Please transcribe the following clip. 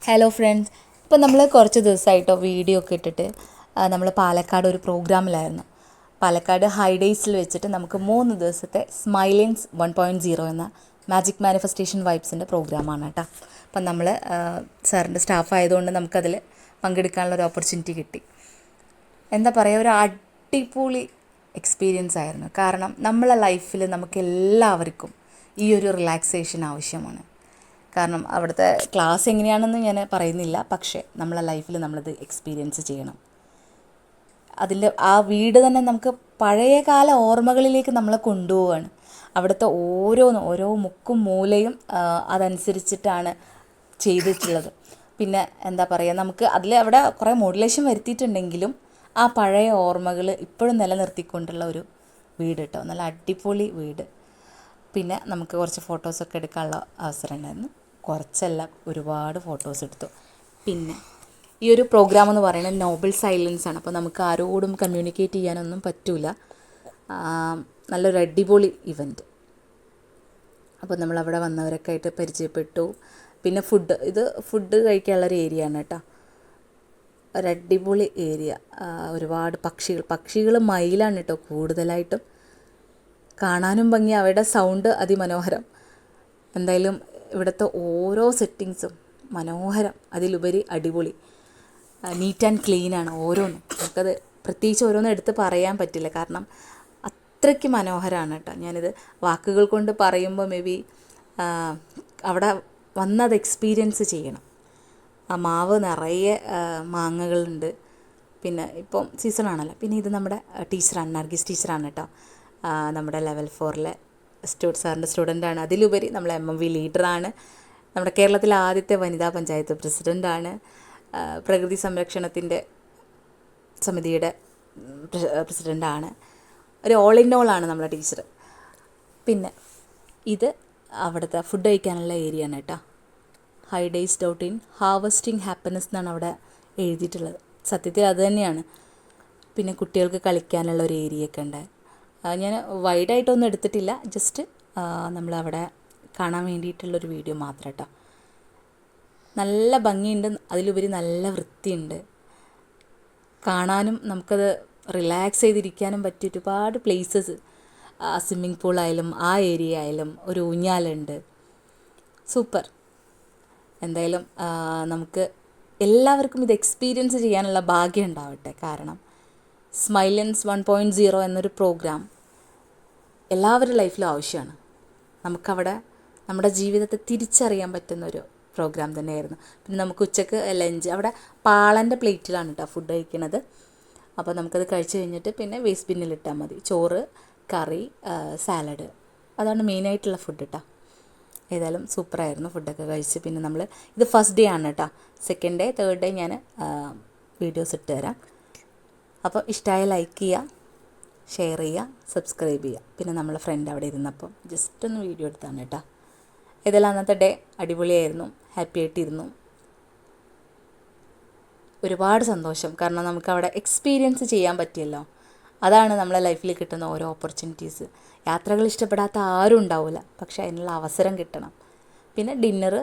Hello friends, ഇപ്പം നമ്മൾ കുറച്ച് ദിവസമായിട്ടോ വീഡിയോ ഒക്കെ ഇട്ടിട്ട് നമ്മൾ പാലക്കാട് ഒരു പ്രോഗ്രാമിലായിരുന്നു. പാലക്കാട് ഹൈഡേയ്സിൽ വെച്ചിട്ട് നമുക്ക് 3 ദിവസത്തെ സ്മൈലിങ്സ് 1.0 എന്ന മാജിക് മാനിഫെസ്റ്റേഷൻ വൈബ്സിൻ്റെ പ്രോഗ്രാമാണ് കേട്ടോ. അപ്പം നമ്മൾ സാറിൻ്റെ സ്റ്റാഫ് ആയതുകൊണ്ട് നമുക്കതിൽ പങ്കെടുക്കാനുള്ളൊരു ഓപ്പർച്യൂണിറ്റി കിട്ടി. എന്താ പറയുക, ഒരു അടിപൊളി എക്സ്പീരിയൻസ് ആയിരുന്നു. കാരണം നമ്മളെ ലൈഫിൽ നമുക്ക് എല്ലാവർക്കും ഈ ഒരു റിലാക്സേഷൻ ആവശ്യമാണ്. കാരണം അവിടുത്തെ ക്ലാസ് എങ്ങനെയാണെന്ന് ഞാൻ പറയുന്നില്ല, പക്ഷേ നമ്മളെ ലൈഫിൽ നമ്മളത് എക്സ്പീരിയൻസ് ചെയ്യണം. അതിൻ്റെ ആ വീട് തന്നെ നമുക്ക് പഴയകാല ഓർമ്മകളിലേക്ക് നമ്മളെ കൊണ്ടുപോവുകയാണ്. അവിടുത്തെ ഓരോ മുക്കും മൂലയും അതനുസരിച്ചിട്ടാണ് ചെയ്തിട്ടുള്ളത്. പിന്നെ എന്താ പറയുക, നമുക്ക് അവിടെ കുറേ മോഡുലേഷൻ വരുത്തിയിട്ടുണ്ടെങ്കിലും ആ പഴയ ഓർമ്മകൾ ഇപ്പോഴും നിലനിർത്തിക്കൊണ്ടുള്ള ഒരു വീട് കേട്ടോ. നല്ല അടിപൊളി വീട്. പിന്നെ നമുക്ക് കുറച്ച് ഫോട്ടോസൊക്കെ എടുക്കാനുള്ള അവസരം ഉണ്ടായിരുന്നു. കുറച്ചല്ല, ഒരുപാട് ഫോട്ടോസ് എടുത്തു. പിന്നെ ഈ ഒരു പ്രോഗ്രാം എന്ന് പറയുന്നത് നോബൽ സൈലൻസ് ആണ്. അപ്പോൾ നമുക്ക് ആരോടും കമ്മ്യൂണിക്കേറ്റ് ചെയ്യാനൊന്നും പറ്റില്ല. നല്ലൊരു അടിപൊളി ഇവൻറ്റ്. അപ്പോൾ നമ്മളവിടെ വന്നവരൊക്കെ ആയിട്ട് പരിചയപ്പെട്ടു. പിന്നെ ഫുഡ് കഴിക്കാനുള്ളൊരു ഏരിയ ആണ് കേട്ടോ. ഒരടിപൊളി ഏരിയ. ഒരുപാട് പക്ഷികൾ മയിലാണ് കേട്ടോ കൂടുതലായിട്ടും. കാണാനും ഭംഗി, അവയുടെ സൗണ്ട് അതിമനോഹരം. എന്തായാലും ഇവിടുത്തെ ഓരോ സെറ്റിങ്സും മനോഹരം, അതിലുപരി അടിപൊളി. നീറ്റ് ആൻഡ് ക്ലീനാണ് ഓരോന്നും. നമുക്കത് പ്രത്യേകിച്ച് ഓരോന്നും എടുത്ത് പറയാൻ പറ്റില്ല, കാരണം അത്രയ്ക്ക് മനോഹരമാണ് കേട്ടോ. ഞാനിത് വാക്കുകൾ കൊണ്ട് പറയുമ്പോൾ മേ ബി അവിടെ വന്നത് എക്സ്പീരിയൻസ് ചെയ്യണം. ആ മാവ് നിറയെ മാങ്ങകളുണ്ട്. പിന്നെ ഇപ്പം സീസണാണല്ലോ. പിന്നെ ഇത് നമ്മുടെ ടീച്ചറാണ്, നർഗീസ് ടീച്ചറാണ് കേട്ടോ. നമ്മുടെ ലെവൽ 4-ലെ സാറിൻ്റെ സ്റ്റുഡൻ്റാണ്. അതിലുപരി നമ്മൾ MMV ലീഡറാണ്. നമ്മുടെ കേരളത്തിലെ ആദ്യത്തെ വനിതാ പഞ്ചായത്ത് പ്രസിഡൻ്റാണ്. പ്രകൃതി സംരക്ഷണത്തിൻ്റെ സമിതിയുടെ പ്രസിഡൻ്റാണ്. ഒരു ഓൾ ഇൻ ഓൾ ആണ് നമ്മളെ ടീച്ചർ. പിന്നെ ഇത് അവിടുത്തെ ഫുഡ് കഴിക്കാനുള്ള ഏരിയ ആണ് കേട്ടോ. heydays.in ഹാർവസ്റ്റിംഗ് ഹാപ്പിനെസ് എന്നാണ് അവിടെ എഴുതിയിട്ടുള്ളത്. സത്യത്തിൽ അത് തന്നെയാണ്. പിന്നെ കുട്ടികൾക്ക് കളിക്കാനുള്ള ഒരു ഏരിയ ഒക്കെ ഉണ്ട്. ഞാൻ വൈഡായിട്ടൊന്നും എടുത്തിട്ടില്ല, ജസ്റ്റ് നമ്മളവിടെ കാണാൻ വേണ്ടിയിട്ടുള്ളൊരു വീഡിയോ മാത്രം കേട്ടോ. നല്ല ഭംഗിയുണ്ട്, അതിലുപരി നല്ല വൃത്തിയുണ്ട്. കാണാനും നമുക്കത് റിലാക്സ് ചെയ്തിരിക്കാനും പറ്റിയ ഒരുപാട് പ്ലേസസ്. സ്വിമ്മിംഗ് പൂളായാലും ആ ഏരിയ ആയാലും ഒരു ഊഞ്ഞാലുണ്ട്. സൂപ്പർ. എന്തായാലും നമുക്ക് എല്ലാവർക്കും ഇത് എക്സ്പീരിയൻസ് ചെയ്യാനുള്ള ഭാഗ്യം ഉണ്ടാവട്ടെ. കാരണം സ്മൈലൻസ് 1.0 എന്നൊരു പ്രോഗ്രാം എല്ലാവരുടെ ലൈഫിലും ആവശ്യമാണ്. നമുക്കവിടെ നമ്മുടെ ജീവിതത്തെ തിരിച്ചറിയാൻ പറ്റുന്നൊരു പ്രോഗ്രാം തന്നെയായിരുന്നു. പിന്നെ നമുക്ക് ഉച്ചക്ക് ലഞ്ച് അവിടെ പാളൻ്റെ പ്ലേറ്റിലാണ് കേട്ടോ ഫുഡ് കഴിക്കുന്നത്. അപ്പോൾ നമുക്കത് കഴിച്ച് കഴിഞ്ഞിട്ട് പിന്നെ വേസ്റ്റ് ബിന്നിലിട്ടാൽ മതി. ചോറ്, കറി, സാലഡ്, അതാണ് മെയിനായിട്ടുള്ള ഫുഡ് കേട്ടോ. ഏതായാലും സൂപ്പറായിരുന്നു. ഫുഡൊക്കെ കഴിച്ച് പിന്നെ നമ്മൾ ഇത് ഫസ്റ്റ് ഡേ ആണ് കേട്ടോ. സെക്കൻഡ് ഡേ, തേർഡ് ഡേ ഞാൻ വീഡിയോസ് ഇട്ട് തരാം. അപ്പോൾ ഇഷ്ടമായ ലൈക്ക് ചെയ്യുക, ഷെയർ ചെയ്യുക, സബ്സ്ക്രൈബ് ചെയ്യുക. പിന്നെ നമ്മളെ ഫ്രണ്ട് അവിടെ ഇരുന്നപ്പോൾ ജസ്റ്റ് ഒന്ന് വീഡിയോ എടുത്താണ് കേട്ടോ. ഏതായാലും അന്നത്തെ ഡേ അടിപൊളിയായിരുന്നു. ഹാപ്പി ആയിട്ടിരുന്നു. ഒരുപാട് സന്തോഷം, കാരണം നമുക്കവിടെ എക്സ്പീരിയൻസ് ചെയ്യാൻ പറ്റിയല്ലോ. അതാണ് നമ്മളെ ലൈഫിൽ കിട്ടുന്ന ഓരോ ഓപ്പർച്യൂണിറ്റീസ്. യാത്രകൾ ഇഷ്ടപ്പെടാത്ത ആരും ഉണ്ടാവില്ല, പക്ഷേ അതിനുള്ള അവസരം കിട്ടണം. പിന്നെ ഡിന്നർ